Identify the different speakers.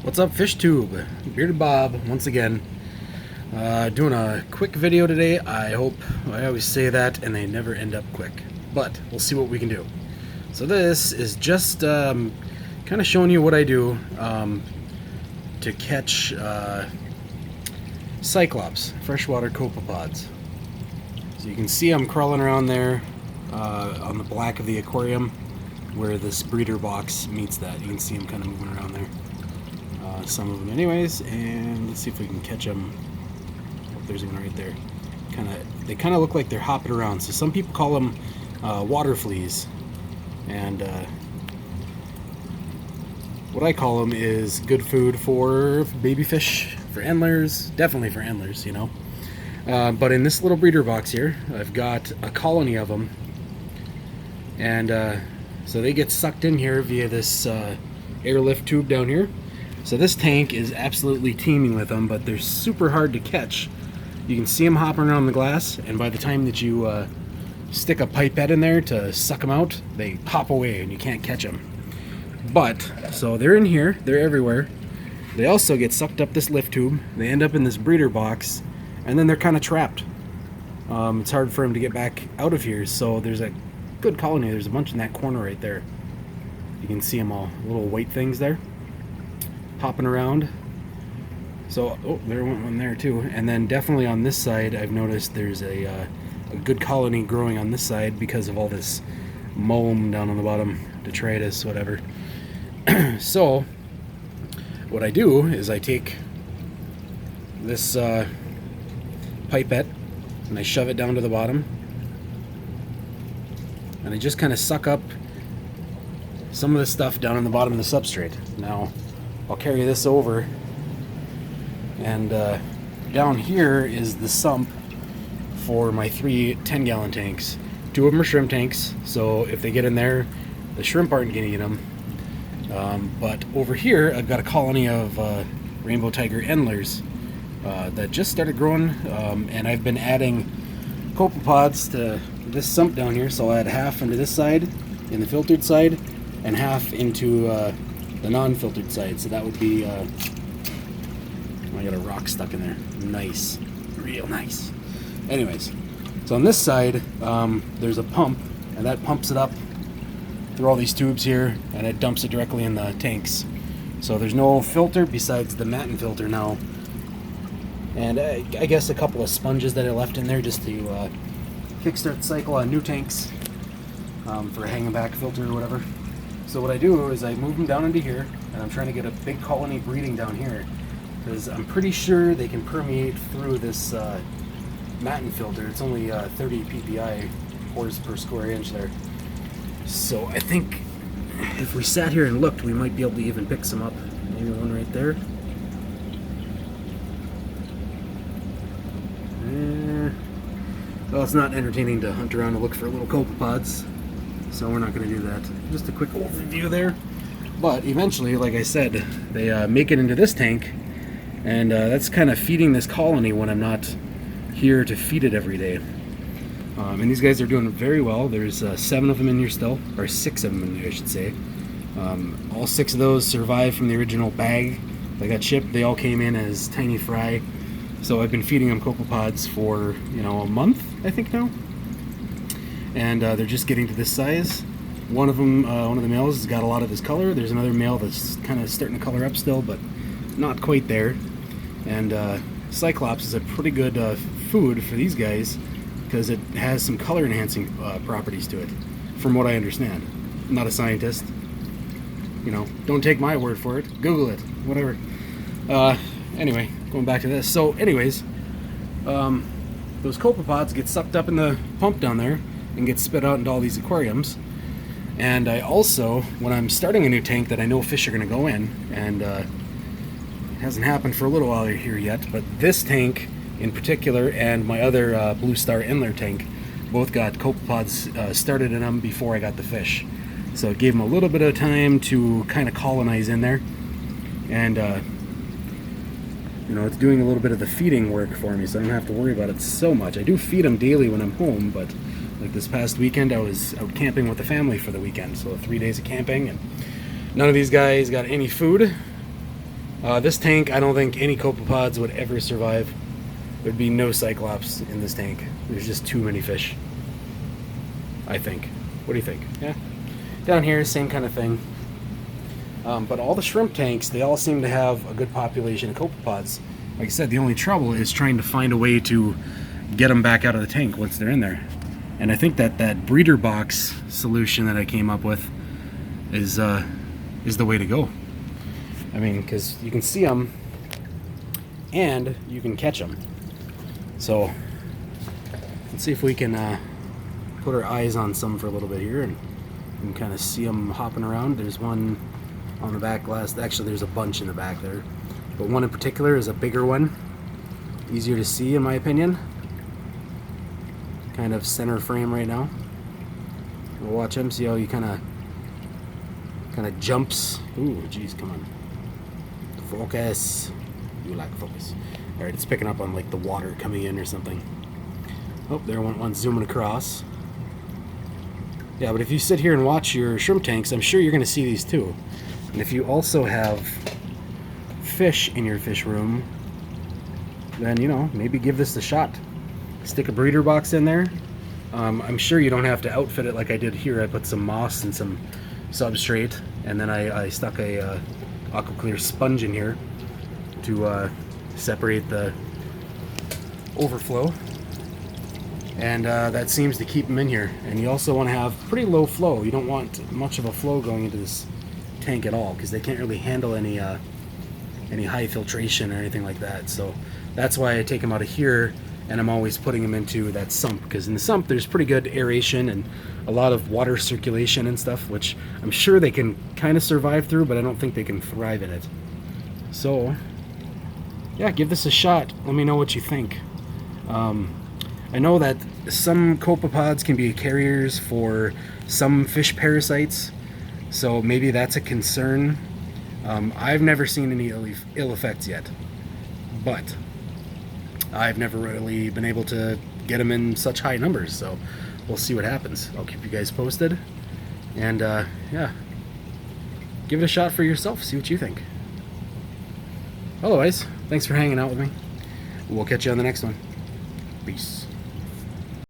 Speaker 1: What's up, FishTube? Bearded Bob once again. Doing a quick video today. I always say that and they never end up quick, but we'll see what we can do. So this is just kind of showing you what I do to catch Cyclops, freshwater copepods. So you can see I'm crawling around there on the black of the aquarium where this breeder box meets that. You can see them kind of moving around there. Some of them anyways, and let's see if we can catch them. Oh, there's one right there. They kind of look like they're hopping around. So some people call them water fleas, and what I call them is good food for baby fish, for antlers, definitely for antlers, you know. But in this little breeder box here, I've got a colony of them, and so they get sucked in here via this airlift tube down here. So this tank is absolutely teeming with them, but they're super hard to catch. You can see them hopping around the glass, and by the time that you stick a pipette in there to suck them out, they hop away and you can't catch them. But, so they're in here, they're everywhere. They also get sucked up this lift tube, they end up in this breeder box, and then they're kind of trapped. It's hard for them to get back out of here, so there's a good colony. There's a bunch in that corner right there. You can see them all, little white things there, hopping around. So, oh, there went one there too. And then definitely on this side, I've noticed there's a good colony growing on this side because of all this mulm down on the bottom, detritus, whatever. So, what I do is I take this pipette and I shove it down to the bottom, and I just kind of suck up some of the stuff down on the bottom of the substrate. Now, I'll carry this over, and down here is the sump for my 3 10-gallon tanks. 2 of them are shrimp tanks, so if they get in there, the shrimp aren't going to eat them. But over here, I've got a colony of rainbow tiger endlers that just started growing, and I've been adding Copepods to this sump down here, so I'll add half into this side, in the filtered side, and half into the non-filtered side. So that would be I got a rock stuck in there. Nice, real nice. Anyways, so on this side there's a pump, and that pumps it up through all these tubes here, and it dumps it directly in the tanks. So there's no filter besides the matin filter now, and I guess a couple of sponges that I left in there just to kickstart the cycle on new tanks for a hanging back filter or whatever. So what I do is I move them down into here, and I'm trying to get a big colony breeding down here, because I'm pretty sure they can permeate through this matin filter. It's only 30 ppi pores per square inch there. So I think if we sat here and looked, we might be able to even pick some up. Maybe one right there. Well, it's not entertaining to hunt around and look for little copepods, so we're not going to do that. Just a quick overview there. But eventually, like I said, they make it into this tank, and that's kind of feeding this colony when I'm not here to feed it every day. And these guys are doing very well. There's 7 of them in here still, or 6 of them in here, I should say. All 6 of those survived from the original bag that got shipped. They all came in as tiny fry. So I've been feeding them Copepods for, a month, I think now. And they're just getting to this size. One of them, one of the males has got a lot of this color. There's another male that's kind of starting to color up still, but not quite there. And Cyclops is a pretty good food for these guys because it has some color enhancing properties to it, from what I understand. I'm not a scientist. Don't take my word for it. Google it, whatever. Anyway, going back to this. So anyways, those copepods get sucked up in the pump down there and get spit out into all these aquariums. And I also, when I'm starting a new tank that I know fish are going to go in, and it hasn't happened for a little while here yet, but this tank in particular and my other Blue Star Endler tank both got copepods started in them before I got the fish. So it gave them a little bit of time to kind of colonize in there. And it's doing a little bit of the feeding work for me, so I don't have to worry about it so much. I do feed them daily when I'm home, but like this past weekend I was out camping with the family for the weekend, so 3 days of camping, and none of these guys got any food. This tank, I don't think any Copepods would ever survive. There'd be no Cyclops in this tank. There's just too many fish, I think. What do you think? Yeah. Down here, same kind of thing. But all the shrimp tanks, they all seem to have a good population of Copepods. Like I said, the only trouble is trying to find a way to get them back out of the tank once they're in there. And I think that breeder box solution that I came up with is the way to go. I mean, because you can see them and you can catch them. So let's see if we can put our eyes on some for a little bit here and kind of see them hopping around. There's one on the back glass. Actually, there's a bunch in the back there, but one in particular is a bigger one, easier to see in my opinion. Kind of center frame right now. We'll watch him, see how he kind of jumps. Ooh, geez, come on. Focus. You like focus. All right, it's picking up on like the water coming in or something. Oh, there one zooming across. Yeah, but if you sit here and watch your shrimp tanks, I'm sure you're going to see these too. And if you also have fish in your fish room, then, you know, maybe give this a shot. Stick a breeder box in there. I'm sure you don't have to outfit it like I did here. I put some moss and some substrate, and then I stuck a aqua clear sponge in here to separate the overflow. And that seems to keep them in here. And you also want to have pretty low flow. You don't want much of a flow going into this tank at all, because they can't really handle any high filtration or anything like that. So that's why I take them out of here, and I'm always putting them into that sump, because in the sump there's pretty good aeration and a lot of water circulation and stuff, which I'm sure they can kind of survive through, but I don't think they can thrive in it. So yeah, give this a shot. Let me know what you think. I know that some copepods can be carriers for some fish parasites, so maybe that's a concern. I've never seen any ill effects yet, but I've never really been able to get them in such high numbers, so we'll see what happens. I'll keep you guys posted, and yeah, give it a shot for yourself, see what you think. Otherwise, thanks for hanging out with me. We'll catch you on the next one. Peace.